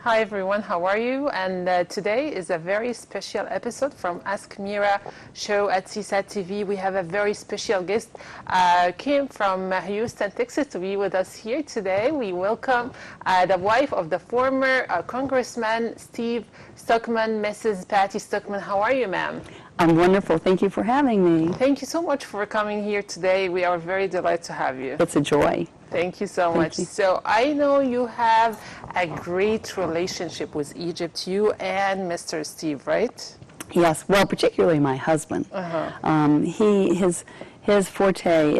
Hi everyone, how are you? And today is a very special episode from Ask Mira show at CSAT TV. We have a very special guest, came from Houston, Texas to be with us here today. We welcome the wife of the former Congressman Steve Stockman, Mrs. Patty Stockman. How are you, ma'am? I'm wonderful. Thank you for having me. Thank you so much for coming here today. We are very delighted to have you. It's a joy. Thank you so much. So I know you have a great relationship with Egypt, you and Mr. Steve, right? Yes, well, particularly my husband. His forte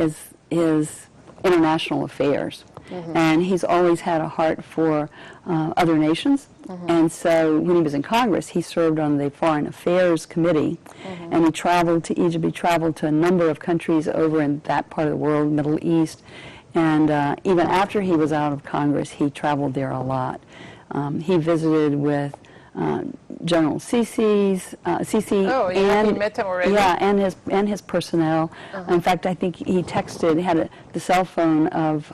is international affairs, and he's always had a heart for other nations. And so when he was in Congress, he served on the Foreign Affairs Committee, and he traveled to Egypt. He traveled to a number of countries over in that part of the world, Middle East. And even after he was out of Congress, he traveled there a lot. He visited with General Sisi's, Oh, yeah, he met him already? Yeah, and his personnel. In fact, I think he texted, had the cell phone of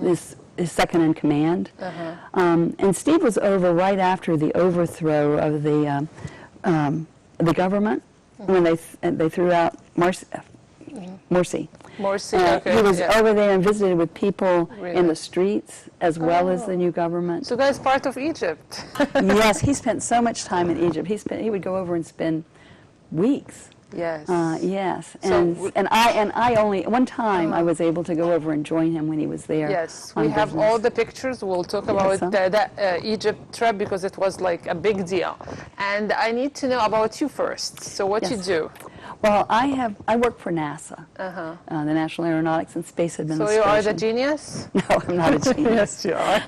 his second in command. And Steve was over right after the overthrow of the government when they threw out Morsi. Okay. He was over there and visited with people in the streets as well as the new government. So that's part of Egypt. Yes, he spent so much time in Egypt. He would go over and spend weeks. Yes. Yes, So and I only one time I was able to go over and join him when he was there. Yes, we have all the pictures. We'll talk about that Egypt trip because it was like a big deal. And I need to know about you first. So what you do? Well, I work for NASA, the National Aeronautics and Space Administration. So you are the genius? No, I'm not a genius. Yes, you are.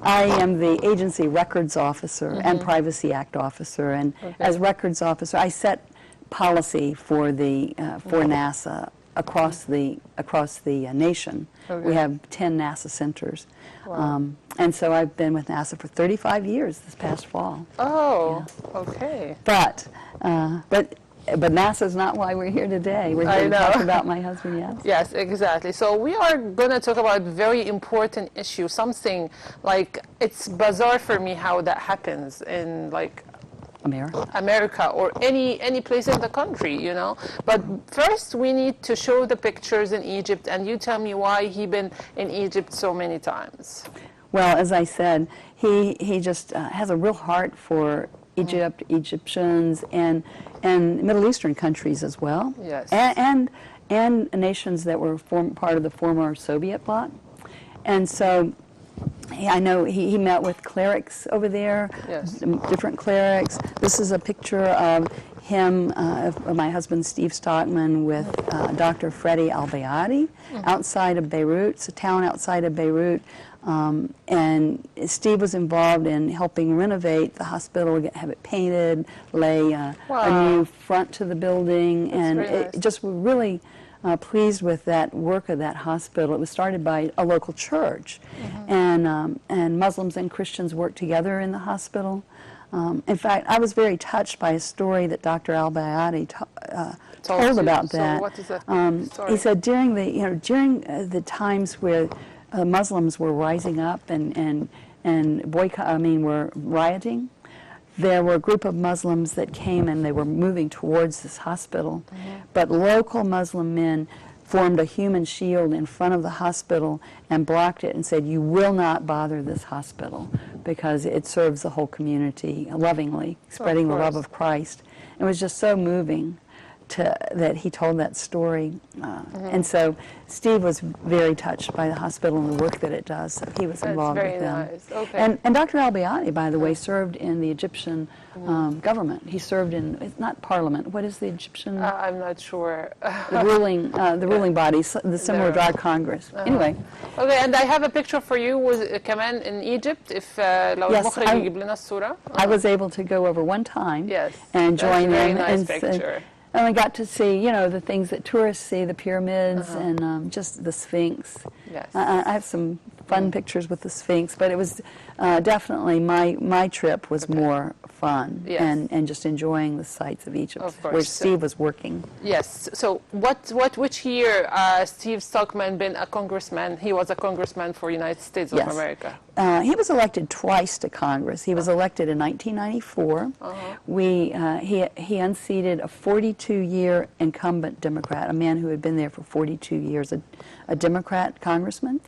I am the agency records officer and Privacy Act officer, and as records officer, I set policy for the for NASA across the nation. We have 10 NASA centers. Wow. And so I've been with NASA for 35 years this past fall. Oh, okay. But NASA's not why we're here today. We're here to talk about my husband, yes. Yes, exactly. So we are going to talk about a very important issue, something like, it's bizarre for me how that happens in like America or any place in the country, you know. But first we need to show the pictures in Egypt, and you tell me why he been in Egypt so many times. Well, as I said, he just has a real heart for Egypt, Egyptians, and Middle Eastern countries as well. Yes. And nations that were part of the former Soviet bloc. And so I know he met with clerics over there, different clerics. This is a picture of him, of my husband Steve Stockman, with Dr. Freddie Al-Bayadi outside of Beirut. It's a town outside of Beirut. And Steve was involved in helping renovate the hospital, have it painted, lay a new front to the building, and just really pleased with that work of that hospital. It was started by a local church, and Muslims and Christians worked together in the hospital. In fact, I was very touched by a story that Dr. Al-Bayadi told about that. So what is that story? He said during the times where Muslims were rising up and were rioting, there were a group of Muslims that came and they were moving towards this hospital, but local Muslim men formed a human shield in front of the hospital and blocked it and said, "You will not bother this hospital because it serves the whole community lovingly, spreading the love of Christ." It was just so moving that he told that story. And so Steve was very touched by the hospital and the work that it does. So he was involved with them. Nice. Okay. And Dr. Al-Bayadi, by the way, served in the Egyptian government. He served in, it's not parliament, what is the Egyptian? I'm not sure. the ruling body, the similar to our Congress. Anyway. Okay, and I have a picture for you with كمان in Egypt. If لو المخرج يجيب لنا الصورة. I was able to go over one time and That's join a very in. nice picture. And I got to see, you know, the things that tourists see, the pyramids and just the Sphinx. Yes. I have some fun pictures with the Sphinx, but it was definitely my trip was more fun and just enjoying the sights of Egypt, where Steve was working. Yes. So which year Steve Stockman been a congressman? He was a congressman for United States of America. He was elected twice to Congress. He was elected in 1994. He unseated a 42-year incumbent Democrat, a man who had been there for 42 years, a Democrat congressman.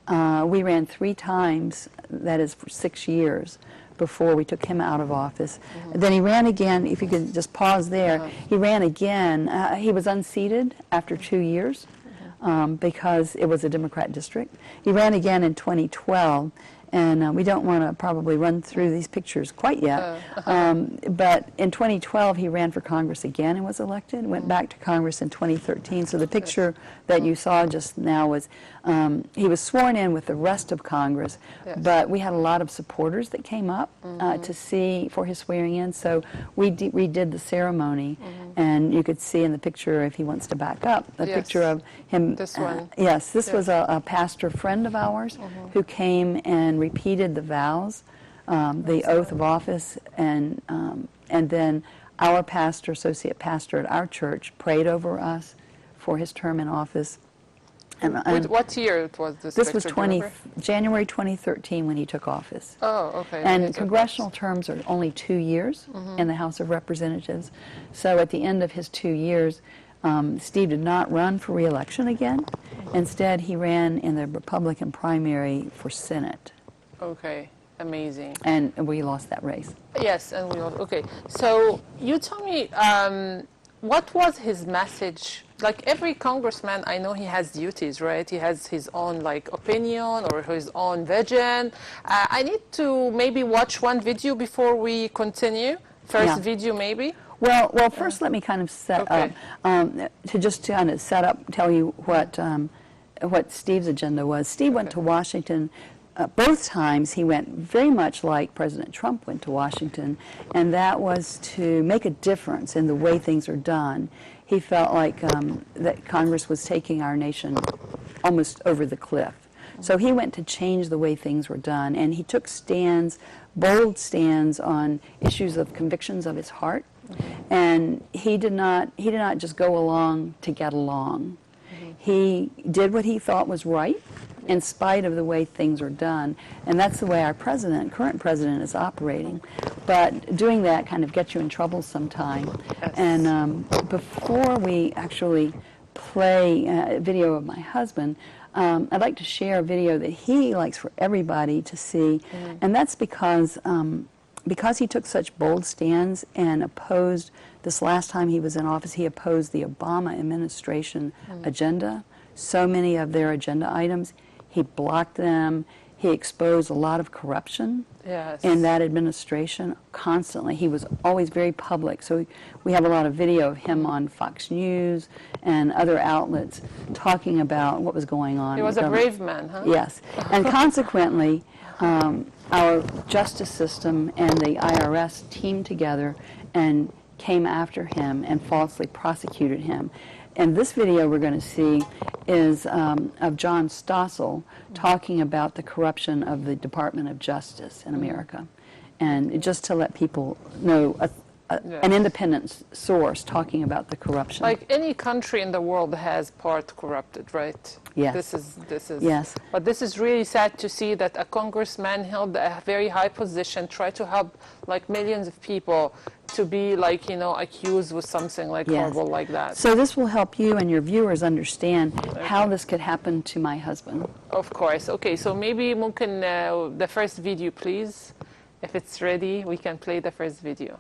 We ran 3 times, that is for 6 years, before we took him out of office. Then he ran again, if you could just pause there, he ran again. He was unseated after 2 years because it was a Democrat district. He ran again in 2012. And we don't want to probably run through these pictures quite yet. But in 2012, he ran for Congress again and was elected. Went back to Congress in 2013. So the picture that you saw just now was he was sworn in with the rest of Congress. But we had a lot of supporters that came up to see for his swearing in. So we redid the ceremony. And you could see in the picture, if he wants to back up, a picture of him. This one. Yes, this was a pastor friend of ours who came and repeated the vows, the oath of office, and then our pastor, associate pastor at our church, prayed over us for his term in office. And what year was this? This was January 2013 when he took office. Oh, okay. And congressional terms are only 2 years in the House of Representatives. So at the end of his 2 years, Steve did not run for re-election again. Instead, he ran in the Republican primary for Senate. Okay, amazing. And we lost that race. Yes, and we lost. Okay, so you tell me, what was his message? Like every congressman, I know he has duties, right? He has his own opinion or his own vision. I need to maybe watch one video before we continue. First video, maybe. Well, first let me kind of set up tell you what Steve's agenda was. Steve went to Washington. Both times he went very much like President Trump went to Washington, and that was to make a difference in the way things are done. He felt like that Congress was taking our nation almost over the cliff. So he went to change the way things were done, and he took bold stands on issues of convictions of his heart, and he did not just go along to get along. He did what he thought was right, in spite of the way things are done. And that's the way our current president is operating. But doing that kind of gets you in trouble sometime. Yes. And before we actually play a video of my husband, I'd like to share a video that he likes for everybody to see. And that's because he took such bold stands and opposed, this last time he was in office, he opposed the Obama administration agenda. So many of their agenda items, he blocked them. He exposed a lot of corruption in that administration constantly. He was always very public. So we have a lot of video of him on Fox News and other outlets talking about what was going on. He was a brave man, huh? Yes. And consequently, our justice system and the IRS teamed together and came after him and falsely prosecuted him. And this video we're going to see is of John Stossel talking about the corruption of the Department of Justice in America. And just to let people know, an independent source talking about the corruption. Like any country in the world has part corrupted, right? Yes. This is. Yes. But this is really sad to see that a congressman held a very high position, tried to help millions of people, to be accused with something horrible like that. So this will help you and your viewers understand how this could happen to my husband. Of course. Okay, so maybe ممكن the first video, please. If it's ready, we can play the first video.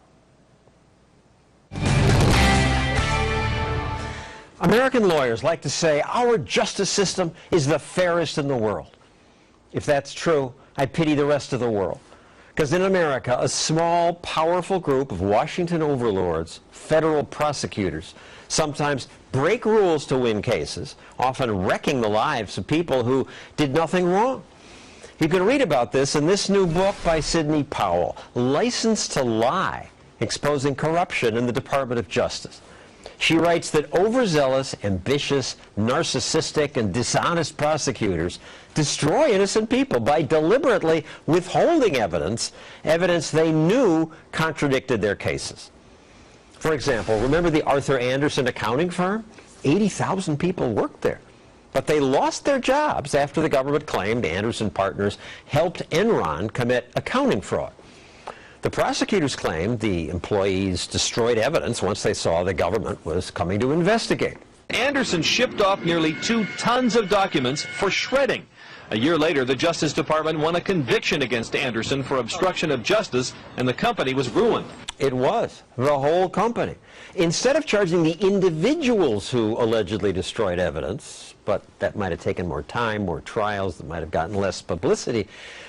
American lawyers like to say our justice system is the fairest in the world. If that's true, I pity the rest of the world. Because in America, a small, powerful group of Washington overlords, federal prosecutors, sometimes break rules to win cases, often wrecking the lives of people who did nothing wrong. You can read about this in this new book by Sidney Powell, License to Lie, Exposing Corruption in the Department of Justice. She writes that overzealous, ambitious, narcissistic, and dishonest prosecutors destroy innocent people by deliberately withholding evidence they knew contradicted their cases. For example, remember the Arthur Andersen accounting firm? 80,000 people worked there. But they lost their jobs after the government claimed Andersen partners helped Enron commit accounting fraud. The prosecutors claimed the employees destroyed evidence once they saw the government was coming to investigate. Andersen shipped off nearly 2 tons of documents for shredding. A year later, the Justice Department won a conviction against Andersen for obstruction of justice, and the company was ruined. It was, the whole company. Instead of charging the individuals who allegedly destroyed evidence, but that might have taken more time, more trials, that might have gotten less publicity,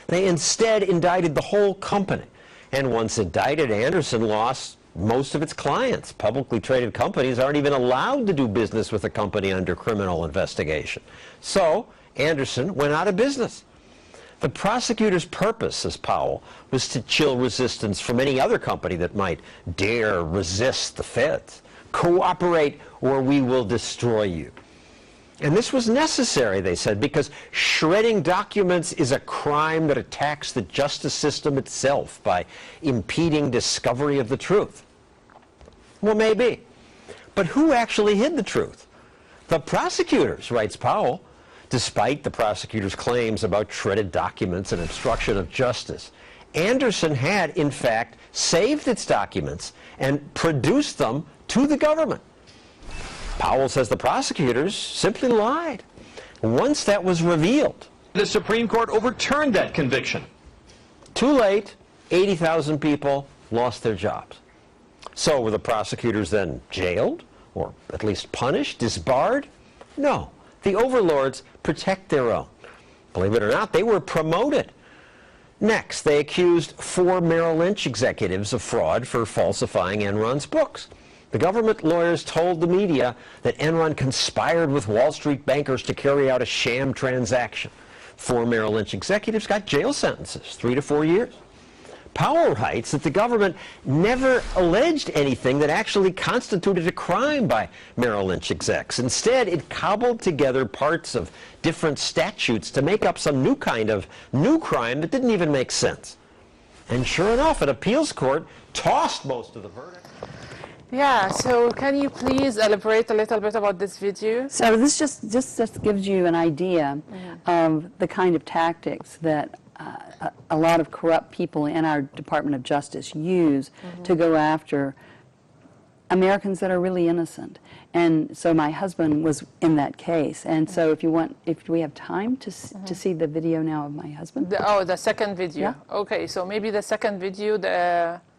they instead indicted the whole company. And once indicted, Andersen lost most of its clients. Publicly traded companies aren't even allowed to do business with a company under criminal investigation. So Andersen went out of business. The prosecutor's purpose, says Powell, was to chill resistance from any other company that might dare resist the feds. Cooperate or we will destroy you. And this was necessary, they said, because shredding documents is a crime that attacks the justice system itself by impeding discovery of the truth. Well, maybe. But who actually hid the truth? The prosecutors, writes Powell. Despite the prosecutors' claims about shredded documents and obstruction of justice, Andersen had, in fact, saved its documents and produced them to the government. Powell says the prosecutors simply lied. Once that was revealed, the Supreme Court overturned that conviction. Too late, 80,000 people lost their jobs. So were the prosecutors then jailed, or at least punished, disbarred? No. The overlords protect their own. Believe it or not, they were promoted. Next, they accused 4 Merrill Lynch executives of fraud for falsifying Enron's books. The government lawyers told the media that Enron conspired with Wall Street bankers to carry out a sham transaction. 4 Merrill Lynch executives got jail sentences, 3 to 4 years. Powell writes that the government never alleged anything that actually constituted a crime by Merrill Lynch execs. Instead, it cobbled together parts of different statutes to make up some new kind of new crime that didn't even make sense. And sure enough, an appeals court tossed most of the verdict. Yeah, so can you please elaborate a little bit about this video? So this just gives you an idea of the kind of tactics that a lot of corrupt people in our Department of Justice use to go after Americans that are really innocent. And so my husband was in that case. And so if we have time to see the video now of my husband. The second video. Yeah. Okay, so maybe the second video,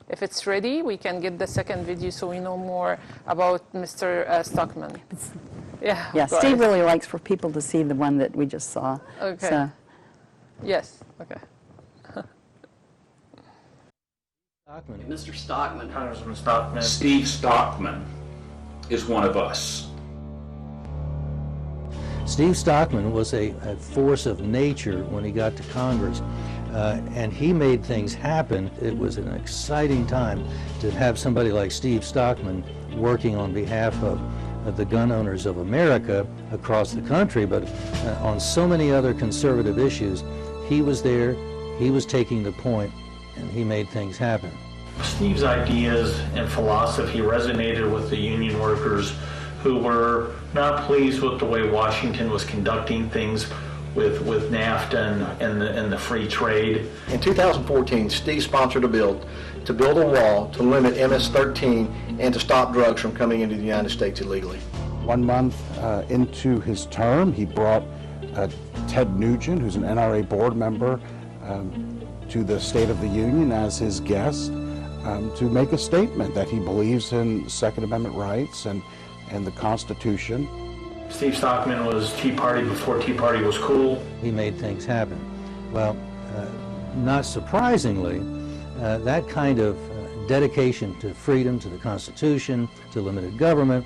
if it's ready, we can get the second video so we know more about Mr. Stockman. Yeah, Steve really likes for people to see the one that we just saw. Okay. So. Yes, okay. Mr. Stockman. Congressman Stockman. Steve Stockman is one of us. Steve Stockman was a force of nature when he got to Congress, and he made things happen. It was an exciting time to have somebody like Steve Stockman working on behalf of the gun owners of America across the country, but on so many other conservative issues. He was there, he was taking the point, and he made things happen. Steve's ideas and philosophy resonated with the union workers who were not pleased with the way Washington was conducting things with NAFTA and the free trade. In 2014, Steve sponsored a bill to build a wall to limit MS-13 and to stop drugs from coming into the United States illegally. 1 month into his term, he brought Ted Nugent, who's an NRA board member, to the State of the Union as his guest to make a statement that he believes in Second Amendment rights and the Constitution. Steve Stockman was Tea Party before Tea Party was cool. He made things happen. Well, not surprisingly, that kind of dedication to freedom, to the Constitution, to limited government,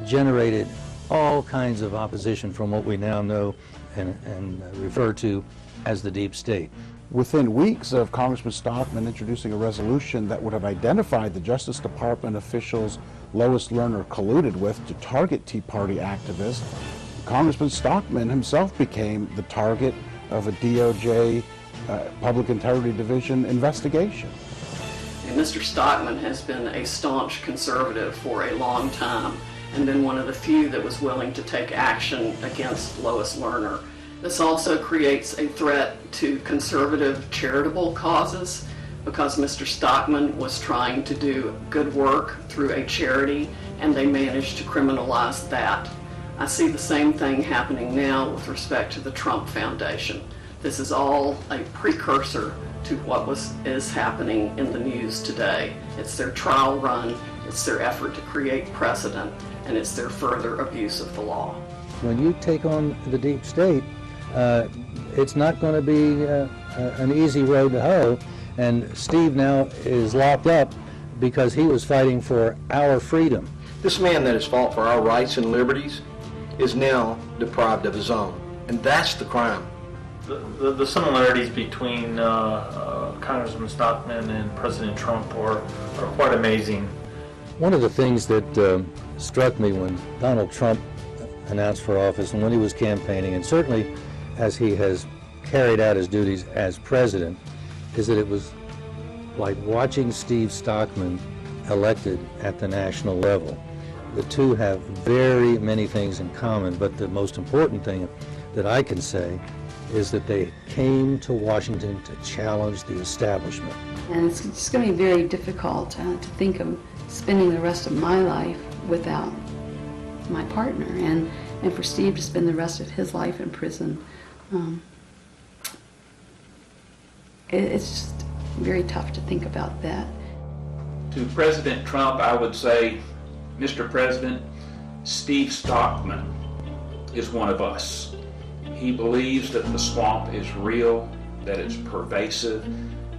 generated all kinds of opposition from what we now know and refer to as the deep state. Within weeks of Congressman Stockman introducing a resolution that would have identified the Justice Department officials Lois Lerner colluded with to target Tea Party activists, Congressman Stockman himself became the target of a DOJ Public Integrity Division investigation. And Mr. Stockman has been a staunch conservative for a long time and been one of the few that was willing to take action against Lois Lerner. This also creates a threat to conservative charitable causes because Mr. Stockman was trying to do good work through a charity and they managed to criminalize that. I see the same thing happening now with respect to the Trump Foundation. This is all a precursor to what is happening in the news today. It's their trial run, it's their effort to create precedent, and it's their further abuse of the law. When you take on the deep state, it's not going to be an easy road to hoe, and Steve now is locked up because he was fighting for our freedom. This man that has fought for our rights and liberties is now deprived of his own, and that's the crime. The similarities between Congressman Stockman and President Trump are quite amazing. One of the things that struck me when Donald Trump announced for office and when he was campaigning, and certainly as he has carried out his duties as president, is that it was like watching Steve Stockman elected at the national level. The two have very many things in common, but the most important thing that I can say is that they came to Washington to challenge the establishment. And it's just going to be very difficult to think of spending the rest of my life without my partner, and for Steve to spend the rest of his life in prison. It's just very tough to think about that. To President Trump, I would say, Mr. President, Steve Stockman is one of us. He believes that the swamp is real, that it's pervasive,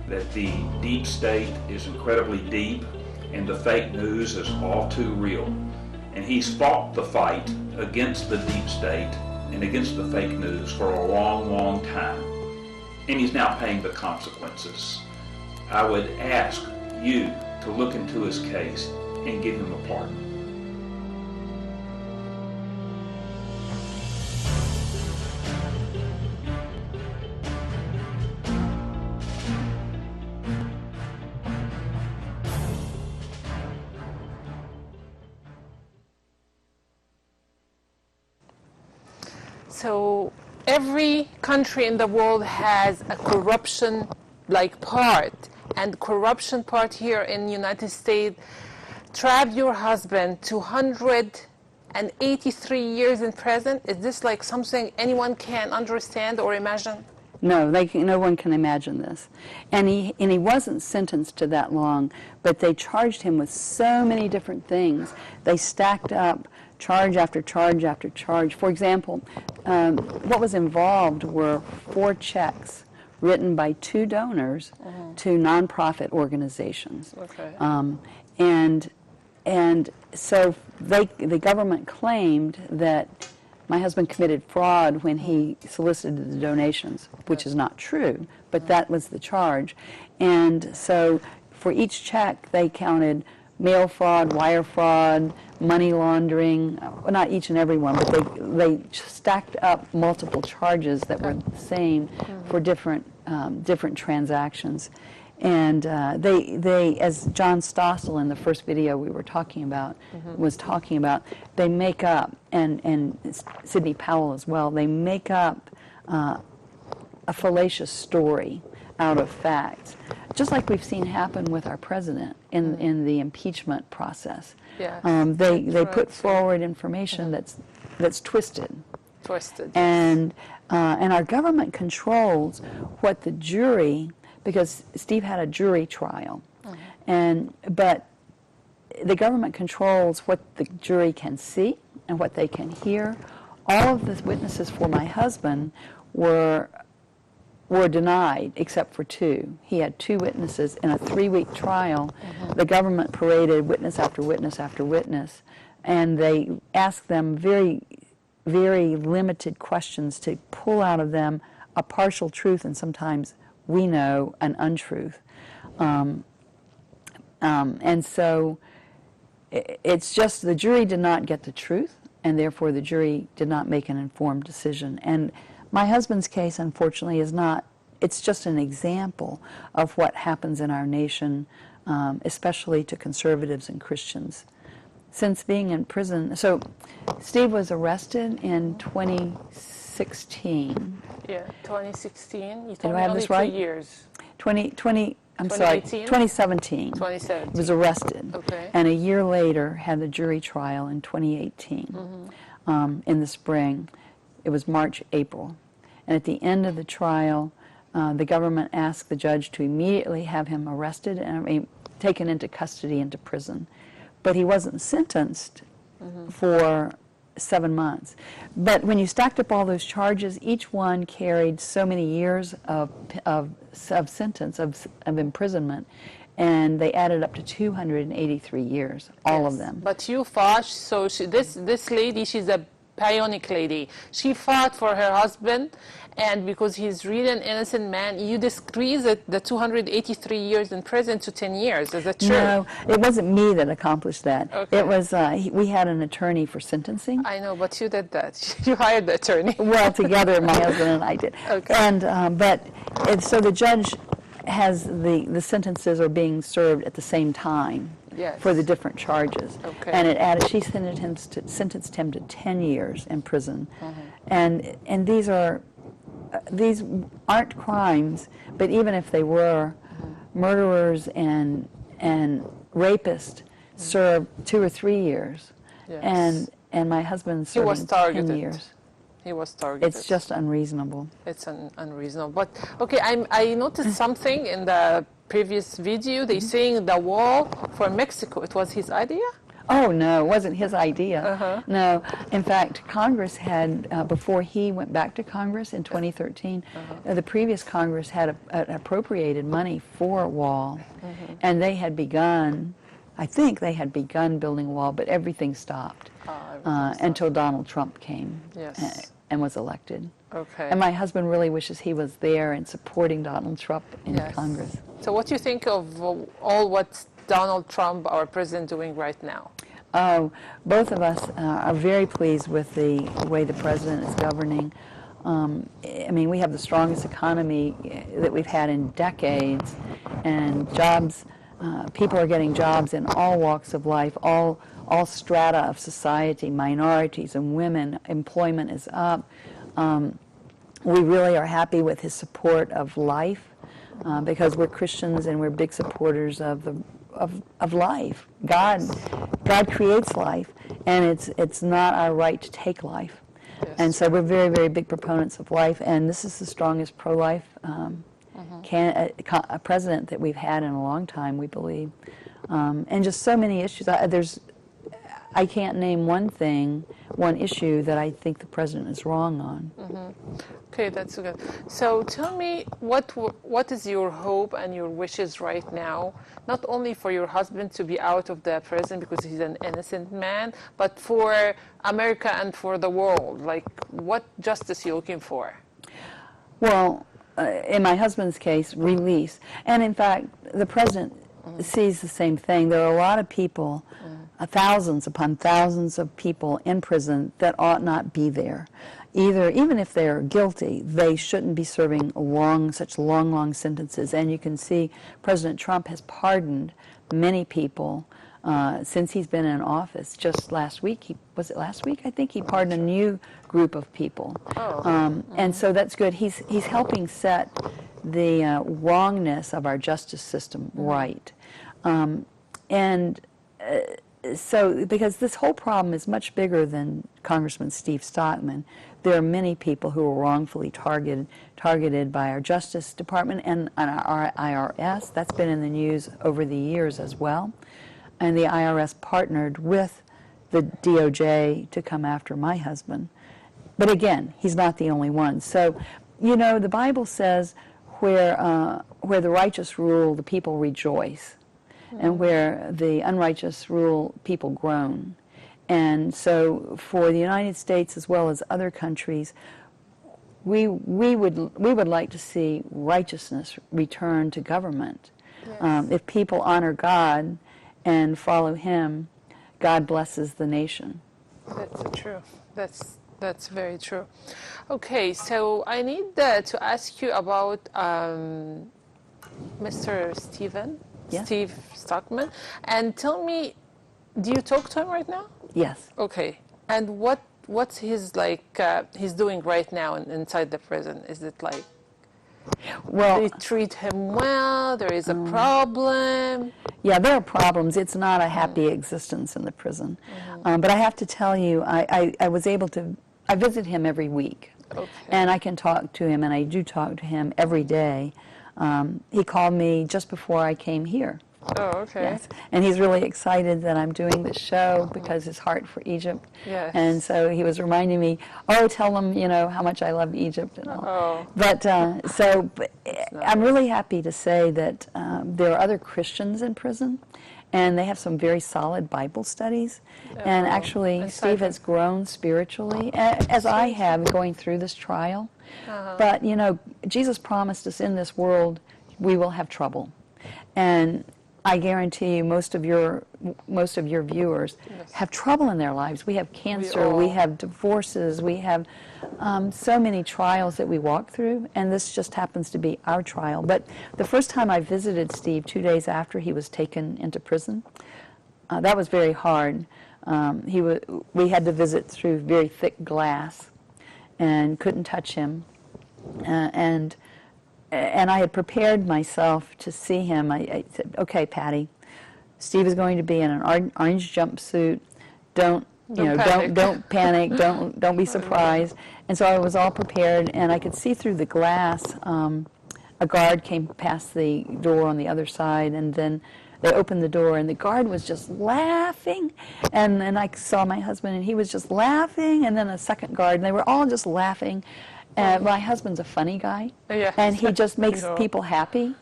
that the deep state is incredibly deep, and the fake news is all too real. And he's fought the fight against the deep state and against the fake news for a long, long time. And he's now paying the consequences. I would ask you to look into his case and give him a pardon. So every country in the world has a corruption part, and corruption part here in the United States trapped your husband 283 years in prison. Is this like something anyone can understand or imagine? No, no one can imagine this. And he wasn't sentenced to that long, but they charged him with so many different things. They stacked up charge after charge after charge. For example, what was involved were 4 checks written by 2 donors to nonprofit organizations. Okay. And so the government claimed that my husband committed fraud when he solicited the donations, which is not true, but that was the charge. And so for each check, they counted mail fraud, wire fraud, money laundering, well, not each and every one, but they stacked up multiple charges that were the same for different transactions. And they, as John Stossel in the first video we were talking about, was talking about, they make up, and Sidney Powell as well, they make up a fallacious story out of facts, just like we've seen happen with our president in the impeachment process. Yes, they put forward information that's twisted. And our government controls what the jury, because Steve had a jury trial, but the government controls what the jury can see and what they can hear. All of the witnesses for my husband were denied except for 2. He had 2 witnesses in a 3-week trial. The government paraded witness after witness after witness, and they asked them very, very limited questions to pull out of them a partial truth and sometimes, we know, an untruth. And so it's just the jury did not get the truth, and therefore the jury did not make an informed decision. And my husband's case, unfortunately, is not, it's just an example of what happens in our nation, especially to conservatives and Christians. Since being in prison, so Steve was arrested in 2016. Yeah, 2016. You Did told I me have only this right? 2 years. 2017. 2017. He was arrested. Okay. And a year later had the jury trial in 2018, in the spring. It was March, April. And at the end of the trial, the government asked the judge to immediately have him arrested and taken into custody, into prison. But he wasn't sentenced for 7 months. But when you stacked up all those charges, each one carried so many years of sentence, of imprisonment, and they added up to 283 years, all of them. But you fought, so this lady, she's a bionic lady. She fought for her husband, and because he's really an innocent man, you decrease the 283 years in prison to 10 years. Is that true? No, it wasn't me that accomplished that. Okay. It was, we had an attorney for sentencing. I know, but you did that. You hired the attorney. Well, together, my husband and I did. Okay. And, so the judge has the sentences are being served at the same time. Yes. For the different charges. Okay. And it added, she sentenced him to 10 years in prison. And these aren't crimes, but even if they were, murderers and rapists serve 2 or 3 years. Yes. And my husband He was served targeted. 10 years. He was targeted. It's just unreasonable. It's unreasonable. But, okay, I noticed something in the previous video. They saying the wall for Mexico, it was his idea? Oh, no, it wasn't his idea. No. In fact, Congress had, before he went back to Congress in 2013, the previous Congress had appropriated money for a wall. And they had begun, I think they had begun building a wall, but everything stopped until Donald Trump came and was elected. Okay. And my husband really wishes he was there and supporting Donald Trump in Congress. So what do you think of all what Donald Trump, our president, doing right now? Oh, both of us are very pleased with the way the president is governing. I mean, we have the strongest economy that we've had in decades, and jobs, people are getting jobs in all walks of life, all strata of society, minorities and women. Employment is up. We really are happy with his support of life because we're Christians and we're big supporters of life. God creates life, and it's not our right to take life. And so we're very, very big proponents of life, and this is the strongest pro-life president that we've had in a long time, we believe. And just so many issues. I can't name one issue that I think the president is wrong on. Okay, that's good. So tell me, what is your hope and your wishes right now, not only for your husband to be out of the prison because he's an innocent man, but for America and for the world? Like, what justice are you looking for? Well, in my husband's case, release. And in fact, the president sees the same thing. There are a lot of people, thousands upon thousands of people in prison that ought not be there. Even if they're guilty, they shouldn't be serving such long sentences. And you can see President Trump has pardoned many people since he's been in office. Just last week, was it last week? I think he pardoned a new group of people. And so that's good. He's helping set the wrongness of our justice system right. So, because this whole problem is much bigger than Congressman Steve Stockman. There are many people who are wrongfully targeted by our Justice Department and our IRS. That's been in the news over the years as well. And the IRS partnered with the DOJ to come after my husband. But again, he's not the only one. So, you know, the Bible says where the righteous rule, the people rejoice. And where the unrighteous rule, people groan. And so for the United States as well as other countries, we would like to see righteousness return to government. If people honor God and follow Him, God blesses the nation. That's true. That's very true. Okay, so I need to ask you about Mr. Steve Stockman, and tell me, do you talk to him right now? Yes. Okay, and what's his he's doing right now inside the prison? Is it like, well, they treat him well? There is a problem? Yeah, there are problems. It's not a happy existence in the prison. But I have to tell you, I was able to, I visit him every week. Okay. And I can talk to him, and I do talk to him every day. He called me just before I came here. Oh, okay. Yes. And he's really excited that I'm doing this show because his heart for Egypt. Yes. And so he was reminding me, oh, tell them, you know, how much I love Egypt and all. Oh. But I'm really happy to say that there are other Christians in prison, and they have some very solid Bible studies. And actually, Steve has grown spiritually, as I have going through this trial. But, you know, Jesus promised us in this world we will have trouble. And I guarantee you most of your viewers have trouble in their lives. We have cancer, we have divorces, we have so many trials that we walk through, and this just happens to be our trial. But the first time I visited Steve 2 days after he was taken into prison, that was very hard. We had to visit through very thick glass and couldn't touch him. And I had prepared myself to see him. I said, okay, Patty, Steve is going to be in an orange jumpsuit. Don't panic. Don't be surprised. And so I was all prepared, and I could see through the glass. A guard came past the door on the other side, and then they opened the door, and the guard was just laughing. And then I saw my husband, and he was just laughing, and then a second guard, and they were all just laughing. My husband's a funny guy, and he just makes people happy.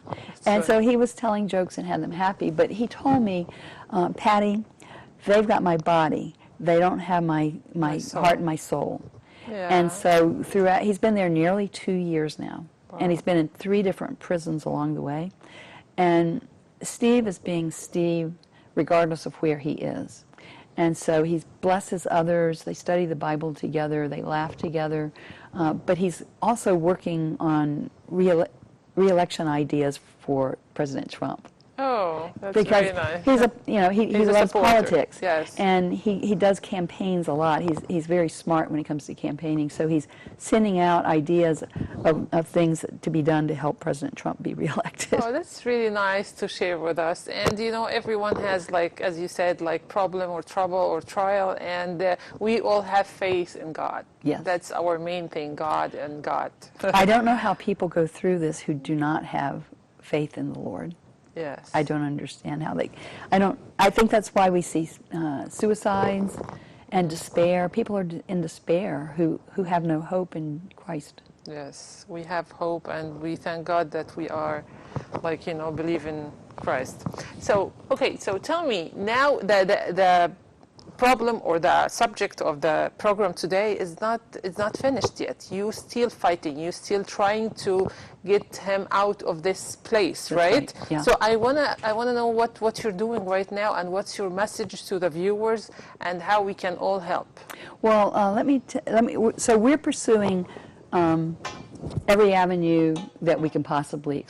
And so he was telling jokes and had them happy. But he told me, Patty, they've got my body. They don't have my heart and my soul. Yeah. And so throughout, he's been there nearly 2 years now. Wow. And he's been in 3 different prisons along the way. And Steve is being Steve regardless of where he is. And so he blesses others. They study the Bible together. They laugh together. But he's also working on re-election ideas for President Trump. Oh, that's because very nice. He loves politics. Yes. And he does campaigns a lot. He's very smart when it comes to campaigning. So he's sending out ideas of things to be done to help President Trump be reelected. Oh, that's really nice to share with us. And everyone has, like, as you said, like problem or trouble or trial, and we all have faith in God. Yes. That's our main thing, God and God. I don't know how people go through this who do not have faith in the Lord. Yes. I don't understand how I think that's why we see suicides and despair. People are in despair who have no hope in Christ. Yes, we have hope, and we thank God that we are, believe in Christ. So, okay, so tell me, now the problem or the subject of the program today is not finished yet. You still fighting. You still trying to get him out of this place, right? Yeah. So I wanna know what you're doing right now, and what's your message to the viewers, and how we can all help. Well, so we're pursuing every avenue that we can possibly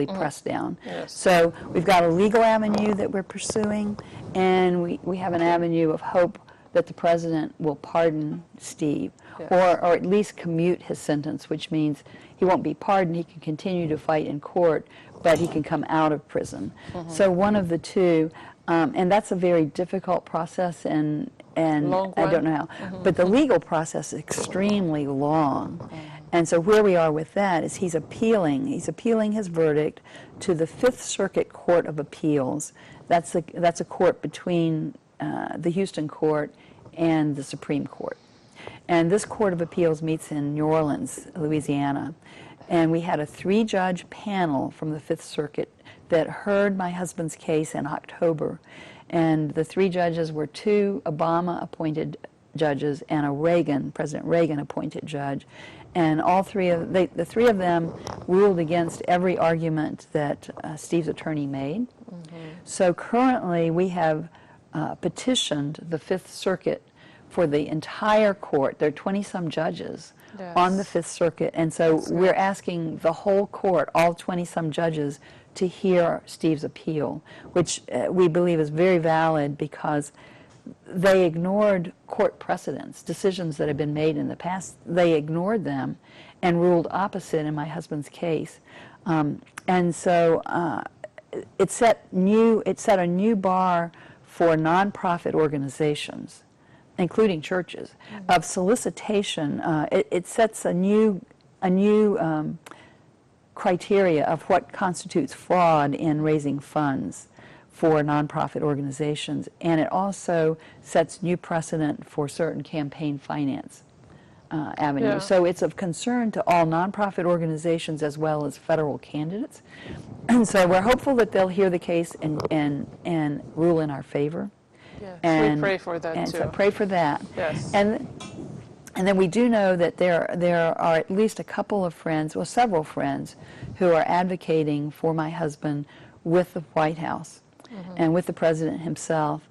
press down. Yes. So we've got a legal avenue that we're pursuing, and we have an avenue of hope that the president will pardon Steve, yes, or at least commute his sentence, which means he won't be pardoned. He can continue to fight in court, but he can come out of prison. Mm-hmm. So one of the two, and that's a very difficult process, and I don't know how. Mm-hmm. But the legal process is extremely long. Mm-hmm. And so where we are with that is he's appealing his verdict to the Fifth Circuit Court of Appeals. That's a court between the Houston court and the Supreme Court. And this Court of Appeals meets in New Orleans, Louisiana. And we had a 3-judge panel from the Fifth Circuit that heard my husband's case in October. And the 3 judges were 2 Obama-appointed judges and a President Reagan-appointed judge. And all the 3 of them ruled against every argument that Steve's attorney made. Mm-hmm. So currently we have petitioned the Fifth Circuit for the entire court. There are 20-some judges on the Fifth Circuit, and so we're asking the whole court, all 20-some judges, to hear Steve's appeal, which we believe is very valid because they ignored court precedents, decisions that had been made in the past. They ignored them and ruled opposite in my husband's case. And so it set a new bar for nonprofit organizations, including churches, of solicitation. It sets a new criteria of what constitutes fraud in raising funds for nonprofit organizations, and it also sets new precedent for certain campaign finance avenues. Yeah. So it's of concern to all nonprofit organizations as well as federal candidates. And so we're hopeful that they'll hear the case and rule in our favor. Yes, And we pray for that and too. So pray for that. Yes. And then we do know that there are at least a couple of friends, well, several friends, who are advocating for my husband with the White House and with the president himself.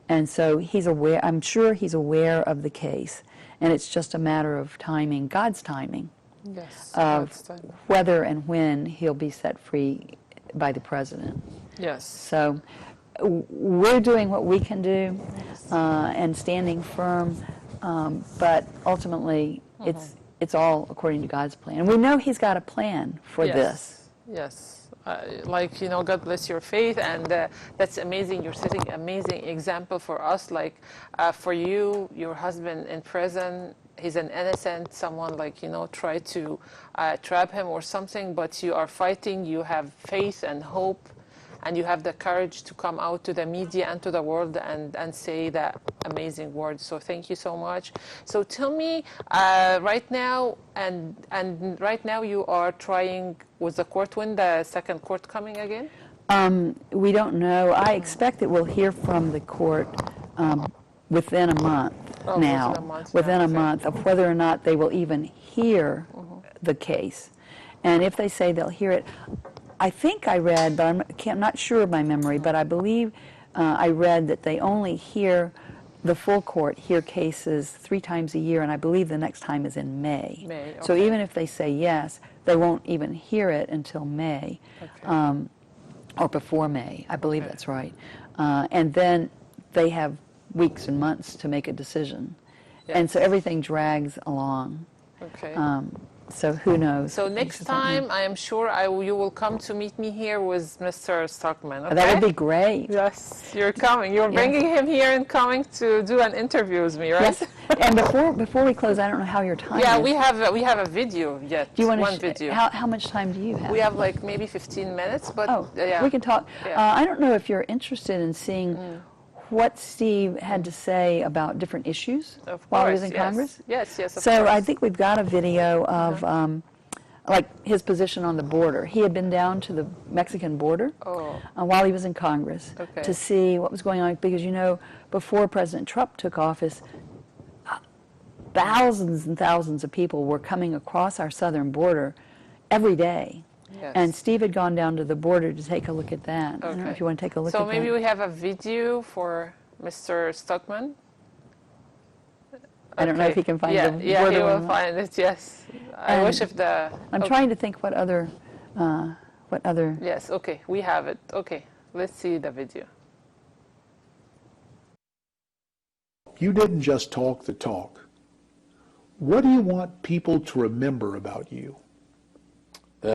And so he's aware, I'm sure he's aware of the case. And it's just a matter of timing, God's timing, Yes, of God's timing. whether and when he'll be set free by the president. Yes. So we're doing what we can do and standing firm, but ultimately it's all according to God's plan. And we know he's got a plan for this. Yes. Like, you know, God bless your faith, and that's amazing. You're setting an amazing example for us. Like, for you, your husband in prison, he's an innocent, someone like, you know, try to trap him or something, but you are fighting, you have faith and hope, and you have the courage to come out to the media and to the world and say that amazing word. So thank you so much. So tell me, right now, and right now you are trying, was the court when the second court coming again? We don't know. I expect that we'll hear from the court within a month now. Within a month of whether or not they will even hear the case. And if they say they'll hear it, I think I read, but I'm not sure of my memory, but I believe I read that they only hear, the full court hear cases 3 times a year, and I believe the next time is in May. May, okay. So even if they say yes, they won't even hear it until May, or before May. I believe that's right. And then they have weeks and months to make a decision. Yes. And so everything drags along. Okay. So who knows? So next time, I am sure you will come to meet me here with Mr. Stockman. Okay? That would be great. Yes, you're coming. You're bringing him here and coming to do an interview with me, right? Yes. And before we close, I don't know how your time is. we have a video yet. Do you want one video. How much time do you have? We have like maybe 15 minutes, but we can talk. Yeah. I don't know if you're interested in seeing what Steve had to say about different issues while he was in Congress. Yes, of so course. I think we've got a video of like his position on the border. He had been down to the Mexican border while he was in Congress to see what was going on, because you know, before President Trump took office, thousands and thousands of people were coming across our southern border every day. Yes. And Steve had gone down to the border to take a look at that. I don't know if you want to take a look at that. So maybe we have a video for Mr. Stockman. I don't know if he can find the border. Yeah, he will find it, yes. I wish if the... I'm trying to think what other... Yes, okay, we have it. Okay, let's see the video. You didn't just talk the talk. What do you want people to remember about you?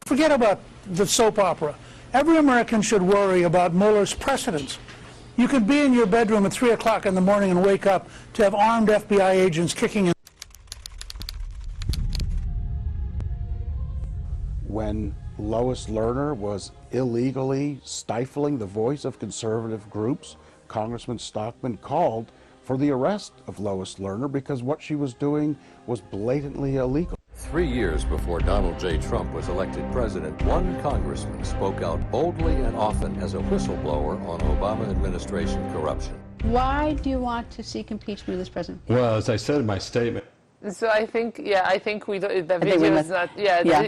Forget about the soap opera. Every American should worry about Mueller's precedents. You could be in your bedroom at 3 o'clock in the morning and wake up to have armed FBI agents kicking in. When Lois Lerner was illegally stifling the voice of conservative groups, Congressman Stockman called for the arrest of Lois Lerner because what she was doing was blatantly illegal. 3 years before Donald J. Trump was elected president, one congressman spoke out boldly and often as a whistleblower on Obama administration corruption. Why do you want to seek impeachment of this president? Well, as I said in my statement, So I think, yeah, I think the video is not,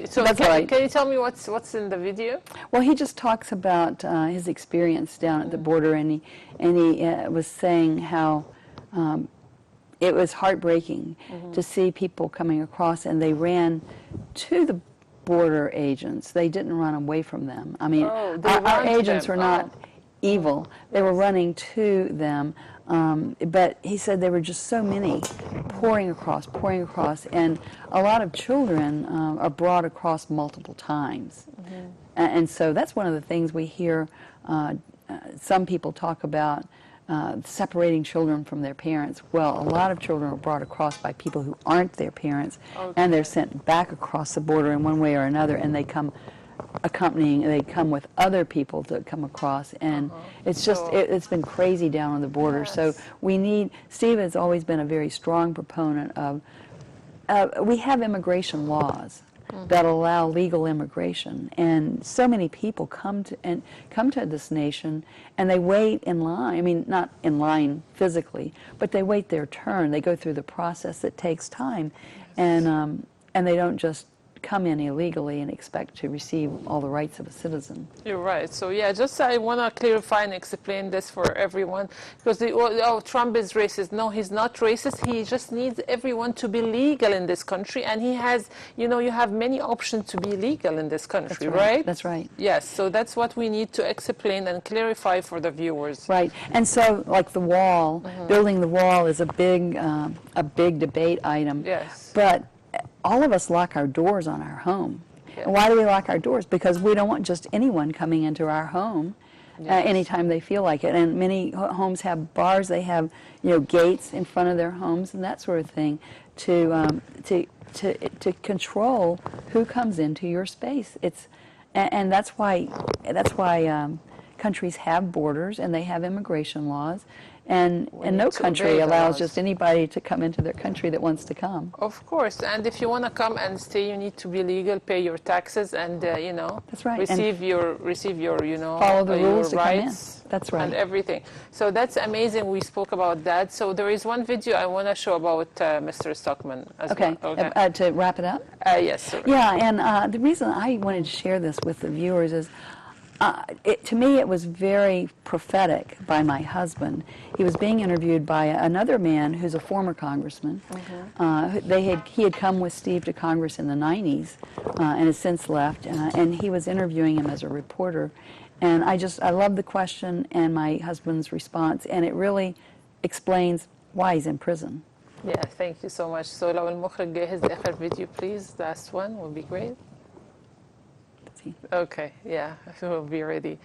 so that's right. Can you tell me what's in the video? Well, he just talks about his experience down at the border, and he was saying how it was heartbreaking to see people coming across, and they ran to the border agents. They didn't run away from them. I mean, our agents were not evil. They were running to them. But he said there were just so many pouring across, and a lot of children are brought across multiple times. And so that's one of the things we hear some people talk about, separating children from their parents. Well, a lot of children are brought across by people who aren't their parents, and they're sent back across the border in one way or another, and they come with other people to come across, and it's just, it's been crazy down on the border. So Steve has always been a very strong proponent of, we have immigration laws that allow legal immigration, and so many people come to this nation, and they wait in line. I mean, not in line physically, but they wait their turn. They go through the process that takes time, and they don't just come in illegally and expect to receive all the rights of a citizen. You're right. So yeah, just I want to clarify and explain this for everyone, because Trump is racist. No, he's not racist. He just needs everyone to be legal in this country, and he has, you have many options to be legal in this country, right? That's right. Yes, so that's what we need to explain and clarify for the viewers. Right, and so like the wall, building the wall is a big debate item. Yes. But all of us lock our doors on our home. And why do we lock our doors? Because we don't want just anyone coming into our home anytime they feel like it. And many homes have bars. They have, gates in front of their homes and that sort of thing to control who comes into your space. And that's why countries have borders and they have immigration laws. And no country allows just anybody to come into their country that wants to come. Of course, and if you want to come and stay, you need to be legal, pay your taxes, and that's right. receive your follow the rules your rights. To come in. That's right. And everything. So that's amazing. We spoke about that. So there is one video I want to show about Mr. Stockman as well. Okay. To wrap it up. Yes. Sir. Yeah, and the reason I wanted to share this with the viewers is, to me, it was very prophetic by my husband. He was being interviewed by another man who's a former congressman. He had come with Steve to Congress in the 90s and has since left, and he was interviewing him as a reporter. And I love the question and my husband's response, and it really explains why he's in prison. Yeah, thank you so much. So لو المخرج جاهز لآخر فيديو, please, last one will be great. Okay, yeah, we'll be ready.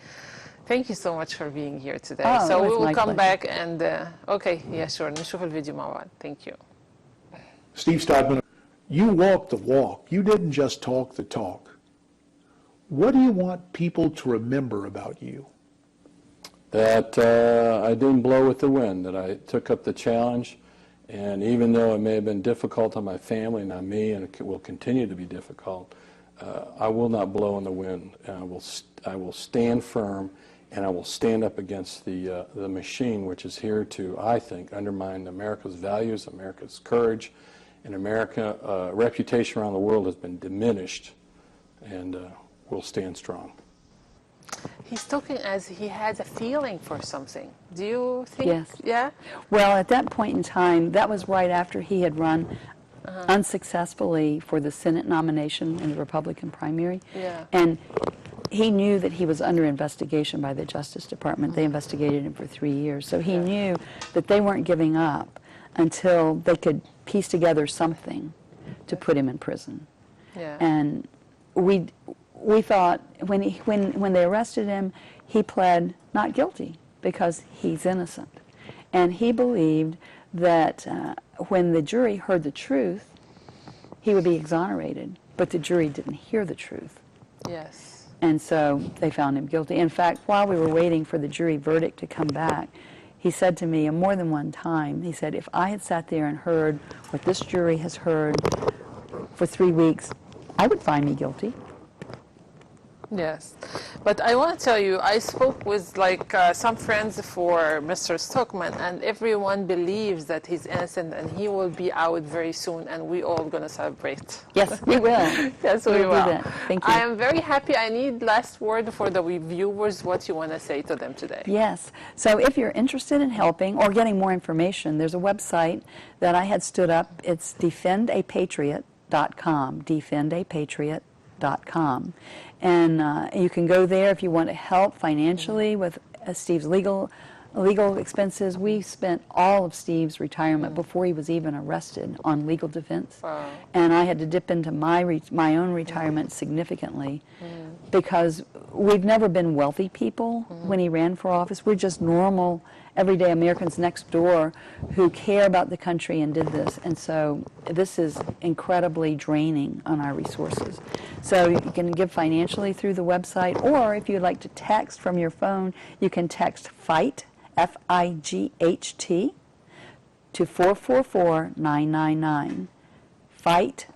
Thank you so much for being here today. So we will come back and, okay, yeah, sure, نشوف الفيديو مع بعض. Thank you. Steve Stockman, you walk the walk. You didn't just talk the talk. What do you want people to remember about you? That I didn't blow with the wind, that I took up the challenge, and even though it may have been difficult on my family and on me, and it will continue to be difficult, I will not blow in the wind. I will stand firm, and I will stand up against the machine, which is here to, I think, undermine America's values, America's courage, and America's reputation around the world has been diminished, and we'll stand strong. He's talking as he has a feeling for something. Do you think? Yes. Yeah? Well, at that point in time, that was right after he had run unsuccessfully for the Senate nomination in the Republican primary. Yeah. And he knew that he was under investigation by the Justice Department. They investigated him for 3 years. So he knew that they weren't giving up until they could piece together something to put him in prison. Yeah. And we thought when they arrested him, he pled not guilty because he's innocent. And he believed that when the jury heard the truth, he would be exonerated. But the jury didn't hear the truth. Yes. And so they found him guilty. In fact, while we were waiting for the jury verdict to come back, he said to me more than one time, he said, if I had sat there and heard what this jury has heard for 3 weeks, I would find me guilty. Yes, but I want to tell you, I spoke with like some friends for Mr. Stockman, and everyone believes that he's innocent and he will be out very soon, and we all going to celebrate. Yes, we will. Yes, we We'll do will. that. Thank you. I am very happy. I need last word for the viewers, what you want to say to them today. Yes. So if you're interested in helping or getting more information, there's a website that I had stood up. It's defendapatriot.com, defendapatriot.com. And you can go there if you want to help financially with Steve's legal expenses. We spent all of Steve's retirement before he was even arrested on legal defense. Wow. And I had to dip into my own retirement significantly because we've never been wealthy people when he ran for office. We're just normal, everyday Americans next door who care about the country and did this. And so this is incredibly draining on our resources. So you can give financially through the website, or if you'd like to text from your phone, you can text FIGHT, F-I-G-H-T, to 444-999. FIGHT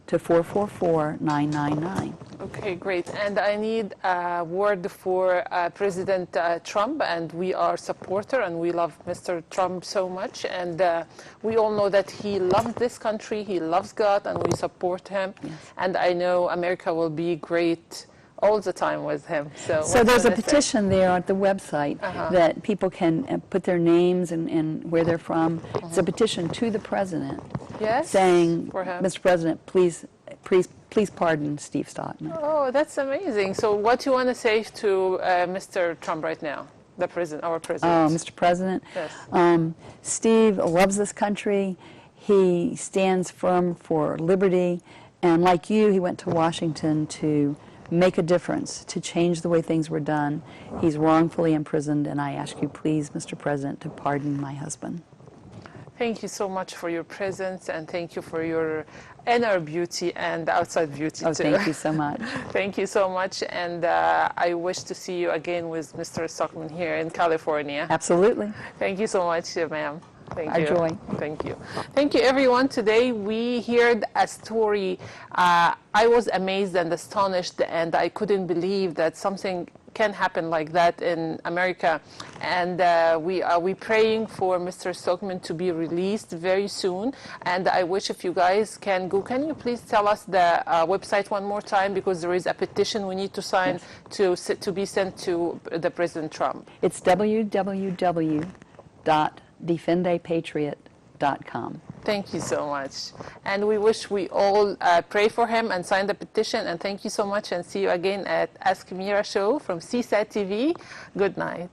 to 444-999. Okay, great. And I need a word for President Trump, and we are supporter, and we love Mr. Trump so much, and we all know that he loves this country, he loves God, and we support him. Yes. And I know America will be great all the time with him. So there's a petition there at the website that people can put their names and where they're from. It's a petition to the president, saying, Mr. President, please pardon Steve Stockman. Oh, that's amazing. So what do you want to say to Mr. Trump right now, the president, our president? Oh, Mr. President, yes. Steve loves this country. He stands firm for liberty. And like you, he went to Washington to make a difference, to change the way things were done. He's wrongfully imprisoned, and I ask you, please, Mr. President, to pardon my husband. Thank you so much for your presence, and thank you for your inner beauty and outside beauty too. Thank you so much. Thank you so much, and I wish to see you again with Mr. Stockman here in California. Absolutely. Thank you so much, ma'am. Thank you. Joy. Thank you. Thank you, everyone. Today we heard a story. I was amazed and astonished, and I couldn't believe that something can happen like that in America. And we praying for Mr. Stockman to be released very soon. And I wish if you guys can go, can you please tell us the website one more time, because there is a petition we need to sign to be sent to the President Trump. It's www.defendapatriot.com. Thank you so much. And we wish we all pray for him and sign the petition. And thank you so much, and see you again at Ask Mira show from CSAT TV. Good night.